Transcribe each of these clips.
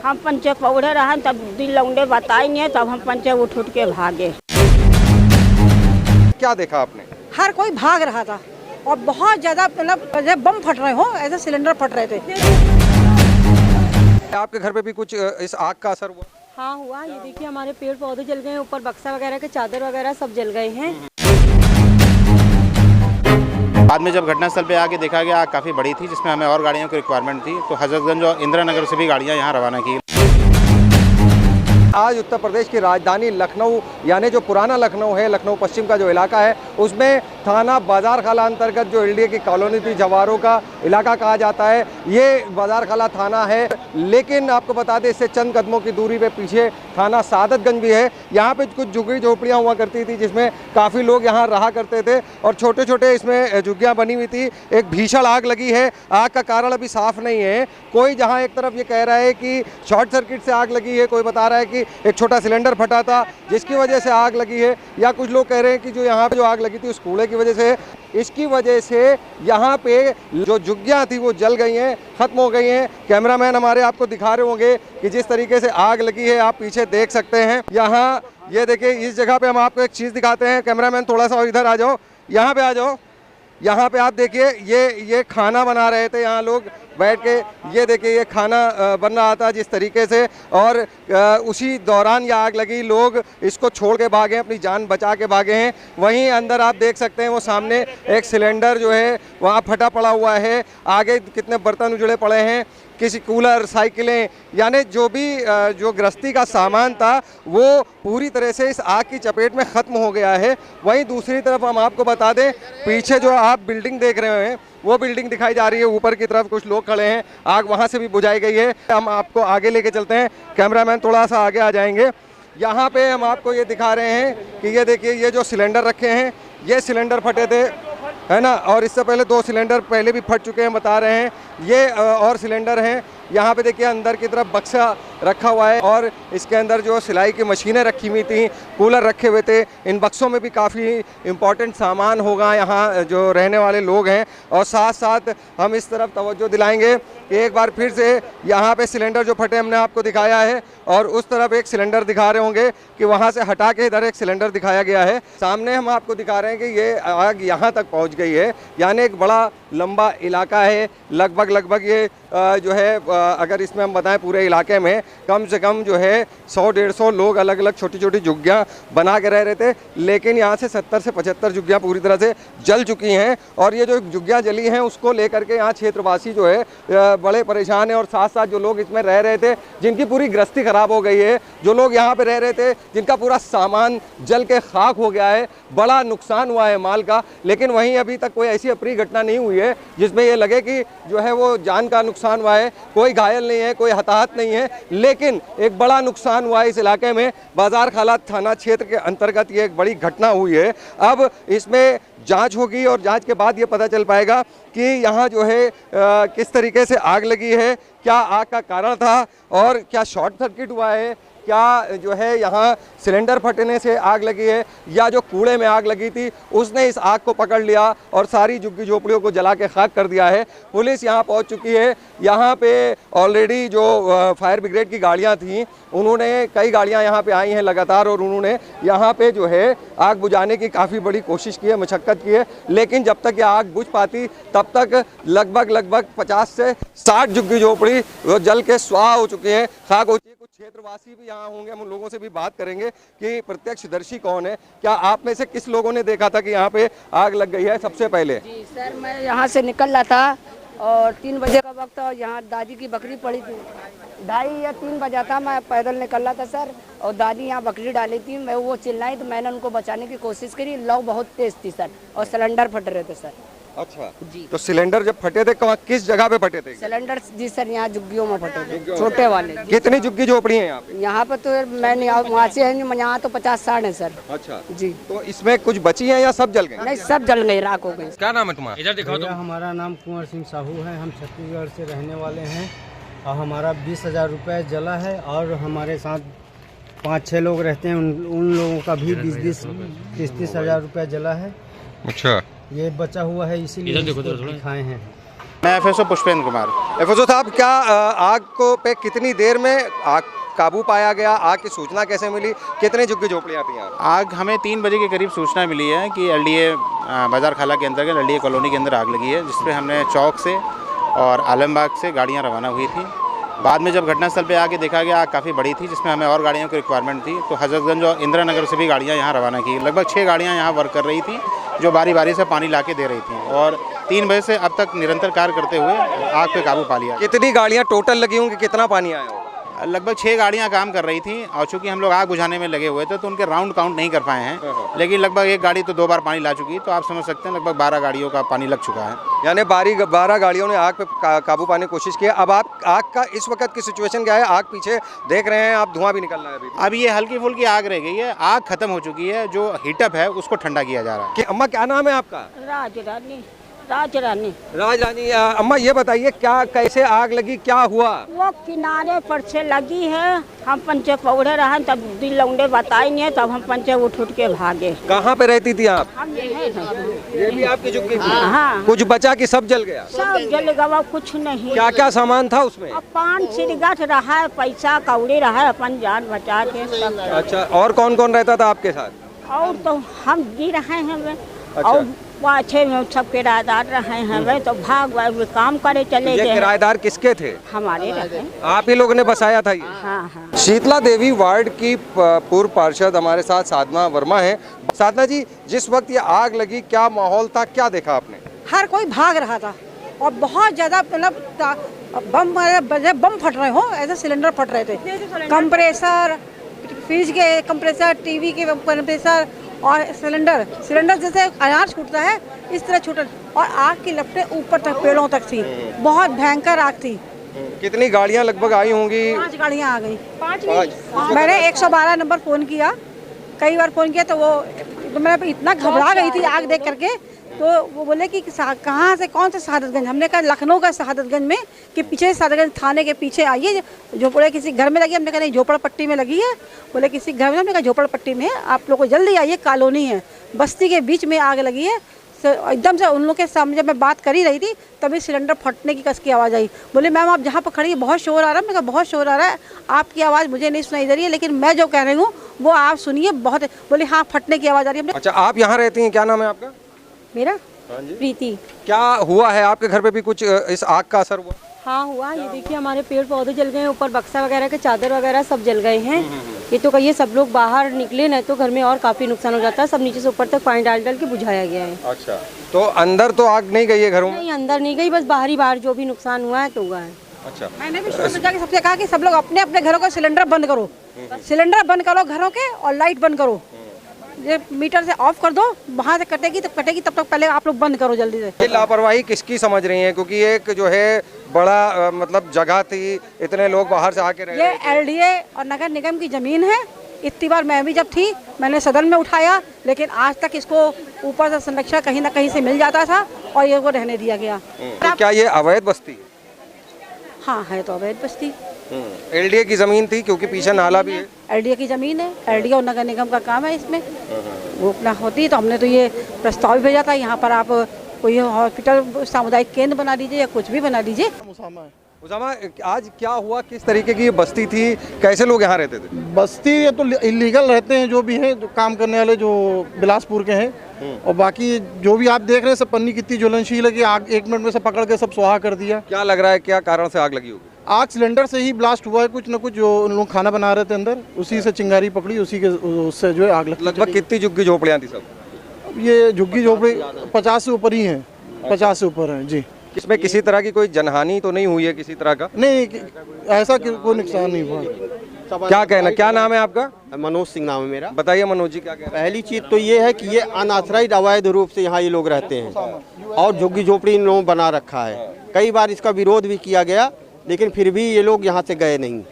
हम पंचे पौड़े रहे तब दिल लौंडे बताई नहीं, तब हम पंचे उठ के भागे। क्या देखा आपने? हर कोई भाग रहा था और बहुत ज्यादा मतलब बम फट रहे हो, ऐसे सिलेंडर फट रहे थे। आपके घर पे भी कुछ इस आग का असर हुआ? हाँ हुआ, ये देखिए हमारे पेड़ पौधे जल गए हैं, ऊपर बक्सा वगैरह के चादर वगैरह सब जल गए हैं। बाद में जब घटनास्थल पे आके देखा गया, आग काफ़ी बड़ी थी जिसमें हमें और गाड़ियों की रिक्वायरमेंट थी, तो हजरतगंज और इंदिरा नगर से भी गाड़ियाँ यहाँ रवाना की। आज उत्तर प्रदेश की राजधानी लखनऊ यानी जो पुराना लखनऊ है, लखनऊ पश्चिम का जो इलाका है, उसमें थाना बाजार खाला अंतर्गत जो एलडीए की कॉलोनी थी, जवारों का इलाका कहा जाता है, ये बाजार खाला थाना है। लेकिन आपको बता दें इससे चंद कदमों की दूरी पे पीछे थाना सादतगंज भी है। यहाँ पे कुछ झुग्गी झोपड़ियाँ हुआ करती थी जिसमें काफ़ी लोग यहाँ रहा करते थे और छोटे छोटे इसमें झुग्गियाँ बनी हुई थी। एक भीषण आग लगी है, आग का कारण अभी साफ नहीं है। कोई जहाँ एक तरफ ये कह रहा है कि शॉर्ट सर्किट से आग लगी है, कोई बता रहा है कि एक छोटा सिलेंडर फटा था जिसकी वजह से आग लगी है, या कुछ लोग कह रहे हैं कि जो यहाँ पे जो आग लगी थी उस कूड़े की वजह से, इसकी वजह से यहाँ पे जो झुग्गियाँ थी वो जल गई हैं, ख़त्म हो गई हैं। कैमरामैन हमारे आपको दिखा रहे होंगे कि जिस तरीके से आग लगी है आप पीछे देख सकते हैं। यहाँ ये देखिए, इस जगह पे हम आपको एक चीज़ दिखाते हैं। कैमरामैन थोड़ा सा इधर आ जाओ, यहाँ पे आ जाओ। यहाँ पे आप देखिए ये खाना बना रहे थे यहाँ लोग बैठ के। ये देखिए ये खाना बन रहा था जिस तरीके से, और उसी दौरान ये आग लगी। लोग इसको छोड़ के भागे, अपनी जान बचा के भागे हैं। वहीं अंदर आप देख सकते हैं वो सामने एक सिलेंडर जो है वहाँ फटा पड़ा हुआ है। आगे कितने बर्तन उजड़े पड़े हैं, किसी कूलर, साइकिलें, यानी जो भी जो गृहस्थी का सामान था वो पूरी तरह से इस आग की चपेट में ख़त्म हो गया है। वहीं दूसरी तरफ हम आपको बता दें, पीछे जो आप बिल्डिंग देख रहे हैं वो बिल्डिंग दिखाई जा रही है, ऊपर की तरफ कुछ लोग खड़े हैं, आग वहाँ से भी बुझाई गई है। हम आपको आगे लेके चलते हैं, कैमरामैन थोड़ा सा आगे आ जाएंगे। यहाँ पे हम आपको ये दिखा रहे हैं कि ये देखिए ये जो सिलेंडर रखे हैं, ये सिलेंडर फटे थे, है ना, और इससे पहले 2 सिलेंडर पहले भी फट चुके हैं बता रहे हैं। ये और सिलेंडर हैं। यहाँ पे देखिए अंदर की तरफ बक्सा रखा हुआ है और इसके अंदर जो सिलाई की मशीनें रखी हुई थी, कूलर रखे हुए थे। इन बक्सों में भी काफ़ी इम्पोर्टेंट सामान होगा यहाँ जो रहने वाले लोग हैं। और साथ साथ हम इस तरफ तवज्जो दिलाएंगे कि एक बार फिर से यहाँ पे सिलेंडर जो फटे हमने आपको दिखाया है, और उस तरफ एक सिलेंडर दिखा रहे होंगे कि वहाँ से हटा के इधर एक सिलेंडर दिखाया गया है। सामने हम आपको दिखा रहे हैं कि ये आग यहाँ तक पहुँच गई है, यानी एक बड़ा लंबा इलाका है। लगभग ये जो है अगर इसमें हम बताएं पूरे इलाके में कम से कम जो है 100-150 लोग अलग अलग छोटी छोटी झुग्गियाँ बना के रह रहे थे। लेकिन यहाँ से 70 से 75 झुग्गियाँ पूरी तरह से जल चुकी हैं, और ये जो झुग्गियाँ जली हैं उसको लेकर के यहाँ क्षेत्रवासी जो है बड़े परेशान हैं। और साथ साथ जो लोग इसमें रह रहे थे, जिनकी पूरी गृहस्थी ख़राब हो गई है, जो लोग यहाँ पर रह रहे थे जिनका पूरा सामान जल के खाक हो गया है, बड़ा नुकसान हुआ है माल का। लेकिन वहीं अभी तक कोई ऐसी अप्रिय घटना नहीं हुई है जिसमें ये लगे कि जो है वो जान का नुकसान हुआ है। कोई घायल नहीं है, कोई हताहत नहीं है, लेकिन एक बड़ा नुकसान हुआ है इस इलाके में। बाजार खाला थाना क्षेत्र के अंतर्गत ये एक बड़ी घटना हुई है। अब इसमें जांच होगी और जांच के बाद ये पता चल पाएगा कि यहाँ जो है किस तरीके से आग लगी है, क्या आग का कारण था और क्या शॉर्ट सर्किट हुआ है, क्या जो है यहाँ सिलेंडर फटने से आग लगी है, या जो कूड़े में आग लगी थी उसने इस आग को पकड़ लिया और सारी झुग्गी झोपड़ियों को जला के खाक कर दिया है। पुलिस यहाँ पहुँच चुकी है। यहाँ पे ऑलरेडी जो फायर ब्रिगेड की गाड़ियाँ थीं, उन्होंने कई गाड़ियाँ यहाँ पे आई हैं लगातार, और उन्होंने यहाँ पे जो है आग बुझाने की काफ़ी बड़ी कोशिश की है, मशक्क़त की है। लेकिन जब तक ये आग बुझ पाती तब तक लगभग 50 से 60 झुग्गी झोपड़ी वो जल के स्वाह हो चुकी हैं, खाक हो चुकी है। कुछ क्षेत्रवासी भी यहाँ होंगे, हम उन लोगों से भी बात करेंगे कि प्रत्यक्षदर्शी कौन है, क्या आप में से किस लोगों ने देखा था कि यहाँ पे आग लग गई है सबसे पहले? जी सर, मैं यहाँ से निकल रहा था और 3 बजे का वक्त, और यहाँ दादी की बकरी पड़ी थी। 2:30 या 3 बजा था, मैं पैदल निकल रहा था सर, और दादी यहाँ बकरी डाली थी। मैं वो चिल्लाई तो मैंने उनको बचाने की कोशिश करी। लौ बहुत तेज थी सर, और सिलेंडर फट रहे थे सर। अच्छा जी। तो सिलेंडर जब फटे थे किस जगह पे फटे थे? सिलेंडर जी सर यहाँ झुग्गियों में फटे थे, छोटे वाले। कितनी झुग्गी झोपड़ी है यहाँ पे? यहाँ पे तो मैं वहाँ से है, यहाँ तो 50-60 है सर। अच्छा जी। तो इसमें कुछ बची है या सब जल गए? नहीं, सब जल गए, राख हो गए। क्या नाम है तुम्हारा? इधर दिखाओ। हमारा नाम कुंवर सिंह साहू है, हम छत्तीसगढ़ से रहने वाले हैं, और हमारा 20,000 रुपये जला है, और हमारे साथ 5-6 लोग रहते हैं, उन लोगों का भी 20-30 हज़ार रुपये जला है। अच्छा, ये बचा हुआ है, इसीलिए दिखाए हैं। मैं एफएसओ पुष्पेंद्र कुमार। एफएसओ साहब, क्या आग को पे कितनी देर में आग काबू पाया गया? आग की सूचना कैसे मिली? कितने झुग्गी झोपड़ियाँ थी यहाँ? आग हमें 3 बजे के करीब सूचना मिली है कि एलडीए बाजार खाला के अंतर्गत एलडीए कॉलोनी के अंदर आग लगी है, जिस पर हमने चौक से और आलमबाग से गाड़ियाँ रवाना हुई थी। बाद में जब घटनास्थल पे आके देखा गया, आग काफ़ी बड़ी थी, जिसमें हमें और गाड़ियों की रिक्वायरमेंट थी, तो हजरतगंज और इंदिरा नगर से भी गाड़ियाँ यहाँ रवाना की। लगभग 6 गाड़ियाँ यहाँ वर्क कर रही थी, जो बारी बारी से पानी ला के दे रही थी, और 3 बजे से अब तक निरंतर कार्य करते हुए आग पे काबू पा लिया। कितनी गाड़ियाँ टोटल लगी होंगी? कितना पानी आया होगा? लगभग 6 गाड़ियाँ काम कर रही थी, और चूँकि हम लोग आग बुझाने में लगे हुए थे तो उनके राउंड काउंट नहीं कर पाए हैं, लेकिन लगभग एक गाड़ी तो 2 बार पानी ला चुकी है, तो आप समझ सकते हैं लगभग 12 गाड़ियों का पानी लग चुका है। यानी 12 गाड़ियों ने आग पे काबू पाने की कोशिश की। अब आप आग का इस वक्त की सिचुएशन क्या है? आग पीछे देख रहे हैं आप, धुआं भी निकल रहा है अब ये हल्की फुल्की आग रह गई है, आग खत्म हो चुकी है, जो हीटअप है उसको ठंडा किया जा रहा है। कि अम्मा, क्या नाम है आपका? राज रानी। राज रानी, अम्मा ये बताइए, क्या कैसे आग लगी, क्या हुआ? वो किनारे पर से लगी है, हम पंचे पौड़े रहे, तब दिल लौंडे बताएंगे, तब हम पंचे उठ के भागे। कहाँ पे रहती थी आप? हम ये भी आपकी झुग्गी थी? हाँ, कुछ बचा कि सब जल गया? सब जल गवा, कुछ नहीं। क्या क्या सामान था उसमें? अब 5 सिरगट रहा है, पैसा कौड़ी रहा है, अपन जान बचा के सब। अच्छा, और कौन कौन रहता था आपके साथ? और तो हम गिर रहे हैं वे, अच्छा। और पाछे में सब किराएदार रहे हैं वे, तो भाग काम करे चले ये गए। किराएदार किसके थे? हमारे रहे। आप ही लोगों ने बसाया था ये? हाँ हाँ। शीतला देवी वार्ड की पूर्व पार्षद हमारे साथ साधना वर्मा है। साधना जी, जिस वक्त ये आग लगी, क्या माहौल था, क्या देखा आपने? हर कोई भाग रहा था और बहुत ज़्यादा मतलब बम फट रहे हो, ऐसे सिलेंडर फट रहे थे। कंप्रेसर, फ्रिज के कंप्रेसर, टीवी के कंप्रेसर और सिलेंडर जैसे अनाज छूटता है इस तरह छूटा, और आग की लपटें ऊपर तक, पेड़ों तक थी। बहुत भयंकर आग थी। कितनी गाड़ियां लगभग आई होंगी? 5 गाड़ियां आ गई। 5 मैंने 112 नंबर फ़ोन किया, कई बार फ़ोन किया, तो मैं इतना घबरा गई थी आग देख करके। तो वो बोले कि कहाँ से, कौन से शहादतगंज? हमने कहा लखनऊ का शहादतगंज में, कि पीछे शहादतगंज थाने के पीछे आइए, झोपड़े किसी घर में लगी। हमने कहा नहीं, झोपड़पट्टी में लगी है। बोले किसी घर में? हमने कहा झोपड़पट्टी में है, आप लोग जल्दी आइए, कॉलोनी है, बस्ती के बीच में आग लगी है। एकदम से उन लोगों के सामने जब मैं बात कर ही रही थी, तभी सिलेंडर फटने की कस की आवाज़ आई। बोले मैम आप जहाँ पर खड़ी है बहुत शोर आ रहा है। मैंने कहा बहुत शोर आ रहा है, आपकी आवाज़ मुझे नहीं सुनाई दे रही है, लेकिन मैं जो कह रही हूँ वो आप सुनिए। बहुत बोले हाँ, फटने की आवाज़ आ रही है। अच्छा, आप यहाँ रहती हैं, क्या नाम है आपका? मेरा प्रीति। क्या हुआ है आपके घर पे भी कुछ इस आग का असर हुआ? हाँ हुआ, ये देखिए हमारे पेड़ पौधे जल गए हैं, ऊपर बक्सा वगैरह के चादर वगैरह सब जल गए हैं। ये तो कहिए सब लोग बाहर निकले, नहीं तो घर में और काफी नुकसान हो जाता है। सब नीचे से ऊपर तक पानी डाल के बुझाया गया है। अच्छा, तो अंदर तो आग नहीं गई है घरों में? नहीं, अंदर नहीं गई, बस बाहर जो भी नुकसान हुआ है तो हुआ है। अच्छा, मैंने भी सबसे कहा कि सब लोग अपने अपने घरों का सिलेंडर बंद करो, सिलेंडर बंद करो घरों के, और लाइट बंद करो। ये मीटर से ऑफ कर दो, वहाँ से कटेगी तब तब तक पहले आप लोग बंद करो जल्दी से। ये लापरवाही किसकी समझ रही हैं? क्योंकि एक जो है बड़ा मतलब जगह थी, इतने लोग बाहर से आके रह ये एलडीए और नगर निगम की ज़मीन है। इतनी बार मैं भी जब थी, मैंने सदन में उठाया, लेकिन आज तक इसको ऊपर से संरक्षण कहीं ना कहीं से मिल जाता था, और ये को रहने दिया गया। तो क्या ये अवैध बस्ती है? हाँ है तो अवैध बस्ती। एलडीए की जमीन थी, क्योंकि पीछे नाला भी है। एलडीए की ज़मीन है, एलडीए और नगर निगम का काम है इसमें। वो अपना होती तो हमने तो ये प्रस्ताव भी भेजा था, यहाँ पर आप कोई हॉस्पिटल, सामुदायिक केंद्र बना दीजिए या कुछ भी बना दीजिए। उसामा, आज क्या हुआ, किस तरीके की ये बस्ती थी, कैसे लोग यहाँ रहते थे? बस्ती ये तो इलीगल रहते हैं जो भी हैं, जो काम करने वाले जो बिलासपुर के हैं, और बाकी जो भी आप देख रहे हैं सब पन्नी कितनी ज्वलनशील है कि आग 1 मिनट में से पकड़ के सब सुहा कर दिया। क्या लग रहा है, क्या कारण से आग लगी होगी? आग सिलेंडर से ही ब्लास्ट हुआ है, कुछ न कुछ जो उन लोग खाना बना रहे थे अंदर, उसी से चिंगारी पकड़ी, उसी के उससे जो है आग लगी। लगभग कितनी झुग्गी झोपड़ियाँ थी सब? ये झुग्गी झोपड़ी 50 से ऊपर ही हैं, 50 से ऊपर हैं जी। इसमें किसी तरह की कोई जनहानि तो नहीं हुई है किसी तरह का? नहीं, ऐसा कोई नुकसान नहीं हुआ। क्या कहना, क्या नाम है आपका? मनोज सिंह नाम है मेरा। बताइए मनोज जी, क्या कहना? पहली चीज़ तो ये है कि ये अनाथराइज अवैध रूप से यहाँ ये लोग रहते हैं, और झुग्गी झोपड़ी इन लोगों बना रखा है। कई बार इसका विरोध भी किया गया, लेकिन फिर भी ये लोग यहाँ से गए नहीं।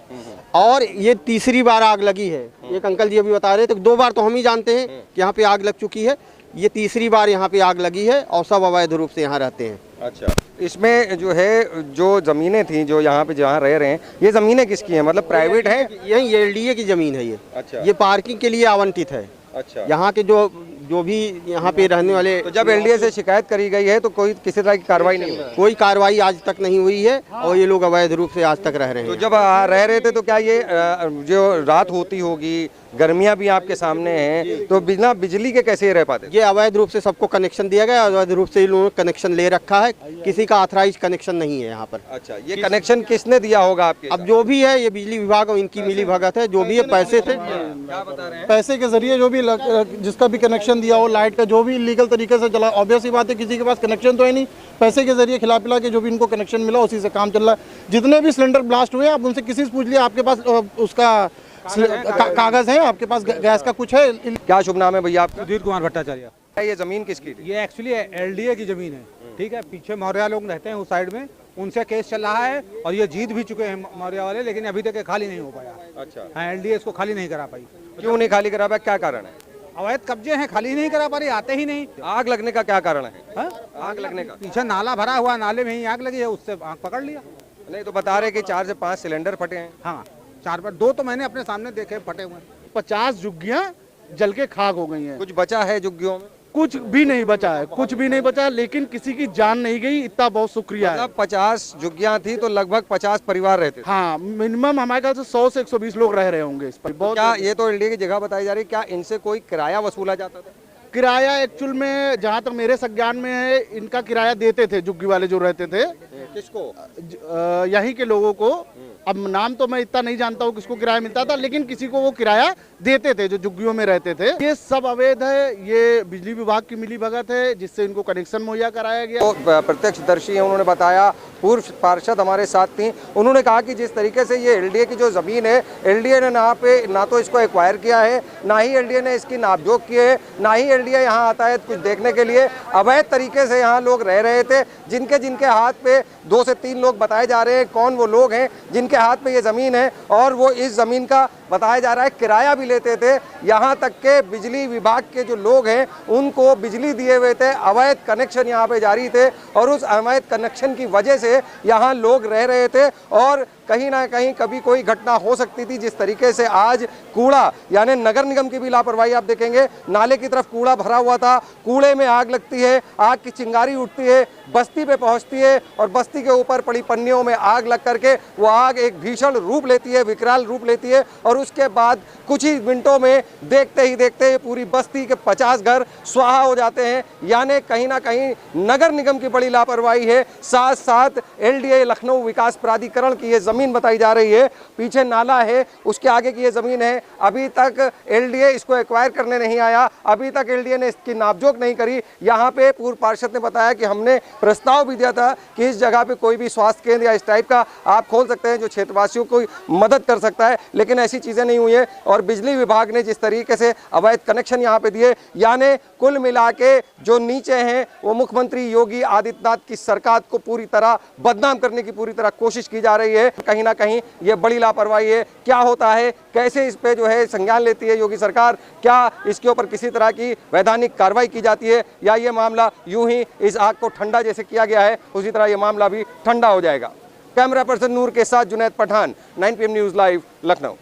और ये तीसरी बार आग लगी है। एक अंकल जी अभी बता रहे थे, 2 बार तो हम ही जानते हैं कि यहाँ पे आग लग चुकी है, ये तीसरी बार यहाँ पे आग लगी है, और सब अवैध रूप से यहाँ रहते हैं। अच्छा, इसमें जो है, जो ज़मीनें थी जो यहाँ पे जहाँ रह रहे हैं, ये ज़मीनें किसकी हैं? मतलब प्राइवेट है? यही एलडीए की ज़मीन है ये। अच्छा। ये पार्किंग के लिए आवंटित है। अच्छा। यहाँ के जो जो भी यहाँ पे रहने वाले, तो जब एलडीए से शिकायत करी गई है तो कोई किसी तरह की कार्रवाई नहीं हुई? कोई कार्रवाई आज तक नहीं हुई है और ये लोग अवैध रूप से आज तक रह रहे तो हैं। जब रह रहे थे तो क्या ये जो रात होती होगी, गर्मियां भी आपके सामने हैं, तो बिना बिजली के कैसे रह पाते? ये अवैध रूप से सबको कनेक्शन दिया गया, अवैध रूप से इन लोगों ने कनेक्शन ले रखा है, किसी का ऑथराइज कनेक्शन नहीं है यहाँ पर। अच्छा, ये कनेक्शन किसने दिया होगा आपके? अब जो भी है ये बिजली विभाग और इनकी मिली भगत है, जो भी है पैसे थे, क्या बता रहे हैं? पैसे के जरिए जो भी जिसका भी कनेक्शन दिया हो, लाइट का जो भी इलीगल तरीके से चला, ऑब्वियस ही बात है किसी के पास कनेक्शन तो है नहीं, पैसे के जरिए खिला पिला के जो भी इनको कनेक्शन मिला उसी से काम चल रहा है। जितने भी सिलेंडर ब्लास्ट हुए आप उनसे किसी से पूछ लिया, आपके पास उसका कागज है, आपके पास गैस का कुछ है? क्या शुभ नाम है भैया आपका? सुधीर कुमार भट्टाचार्य। ये जमीन किसकी थी? ये एक्चुअली एलडीए की जमीन है, ठीक है। पीछे मौर्या लोग रहते हैं उस साइड में, उनसे केस चल रहा है और ये जीत भी चुके हैं मौर्या वाले, लेकिन अभी तक ये खाली नहीं हो पाया। अच्छा, हाँ, एलडीए इसको खाली नहीं करा पाई। क्यों नहीं खाली करा पाया, क्या कारण है? अवैध कब्जे हैं, खाली नहीं करा पा रही, आते ही नहीं। आग लगने का क्या कारण है? हाँ? आग लगने का पीछे नाला भरा हुआ, नाले में ही आग लगी है, उससे आग पकड़ लिया। नहीं तो बता रहे कि 4 से 5 सिलेंडर फटे हैं। हाँ, 4 पर 2 तो मैंने अपने सामने देखे फटे हुए। 50 झुग्गियां जल के खाक हो गई हैं। कुछ बचा है झुग्गियों में? कुछ भी नहीं बचा है, कुछ भी नहीं बचा, लेकिन किसी की जान नहीं गई, इतना बहुत शुक्रिया है। मतलब 50 झुग्गियां थी तो लगभग 50 परिवार रहते थे। हाँ, मिनिमम हमारे ख्याल से 100 से 120 लोग रह रहे होंगे इस पर। क्या ये तो एलडीए की जगह बताई जा रही है, क्या इनसे कोई किराया वसूला जाता था? किराया एक्चुअल में जहाँ तक मेरे संज्ञान में है, इनका किराया देते थे झुग्गी वाले जो रहते थे। किसको? यहीं के लोगों को। अब नाम तो मैं इतना नहीं जानता हूँ किसको किराया मिलता था, लेकिन किसी को वो किराया देते थे जो झुग्गियों में रहते थे। ये सब अवैध है, ये बिजली विभाग की मिली भगत है जिससे इनको कनेक्शन मुहैया कराया गया। तो प्रत्यक्षदर्शी हैं, उन्होंने बताया, पूर्व पार्षद हमारे साथ थी, उन्होंने कहा कि जिस तरीके से ये एलडीए की जो ज़मीन है, एलडीए ने ना तो इसको एक्वायर किया है, ना ही एलडीए ने इसकी नापजोक की है, ना ही एलडीए यहाँ आता है कुछ देखने के लिए। अवैध तरीके से यहाँ लोग रह रहे थे, जिनके हाथ पे 2 से 3 लोग बताए जा रहे हैं कौन वो लोग हैं जिनके हाथ में ये ज़मीन है, और वो इस ज़मीन का बताया जा रहा है किराया भी लेते थे। यहाँ तक के बिजली विभाग के जो लोग हैं उनको बिजली दिए हुए थे, अवैध कनेक्शन यहाँ पे जारी थे, और उस अवैध कनेक्शन की वजह से यहाँ लोग रह रहे थे। और कहीं ना कहीं कभी कोई घटना हो सकती थी। जिस तरीके से आज कूड़ा, यानी नगर निगम की भी लापरवाही आप देखेंगे, नाले की तरफ कूड़ा भरा हुआ था, कूड़े में आग लगती है, आग की चिंगारी उठती है, बस्ती पे पहुंचती है, और बस्ती के ऊपर पड़ी पन्नियों में आग लग करके वो आग एक भीषण रूप लेती है, विकराल रूप लेती है, और उसके बाद कुछ ही मिनटों में देखते ही देखते पूरी बस्ती के 50 घर स्वाहा हो जाते हैं। यानी कहीं ना कहीं नगर निगम की बड़ी लापरवाही है, साथ साथ एलडीए लखनऊ विकास प्राधिकरण की ये ज़मीन बताई जा रही है। पीछे नाला है, उसके आगे की ये ज़मीन है, अभी तक एलडीए इसको एक्वायर करने नहीं आया, अभी तक एलडीए ने इसकी नापजोक नहीं करी। यहाँ पे पूर्व पार्षद ने बताया कि हमने प्रस्ताव भी दिया था कि इस जगह पे कोई भी स्वास्थ्य केंद्र या इस टाइप का आप खोल सकते हैं जो क्षेत्रवासियों को मदद कर सकता है, लेकिन ऐसी चीज़ें नहीं हुई है। और बिजली विभाग ने जिस तरीके से अवैध कनेक्शन यहाँ पे दिए, यानी कुल मिला के जो नीचे हैं वो मुख्यमंत्री योगी आदित्यनाथ की सरकार को पूरी तरह बदनाम करने की पूरी तरह कोशिश की जा रही है। कहीं ना कहीं ये बड़ी लापरवाही है। क्या होता है, कैसे इस पे जो है संज्ञान लेती है योगी सरकार, क्या इसके ऊपर किसी तरह की वैधानिक कार्रवाई की जाती है, या ये मामला यूं ही इस आग को ठंडा जैसे किया गया है उसी तरह ये मामला भी ठंडा हो जाएगा। कैमरा पर्सन नूर के साथ Junaid Pathan, 9 PM news live, Lucknow.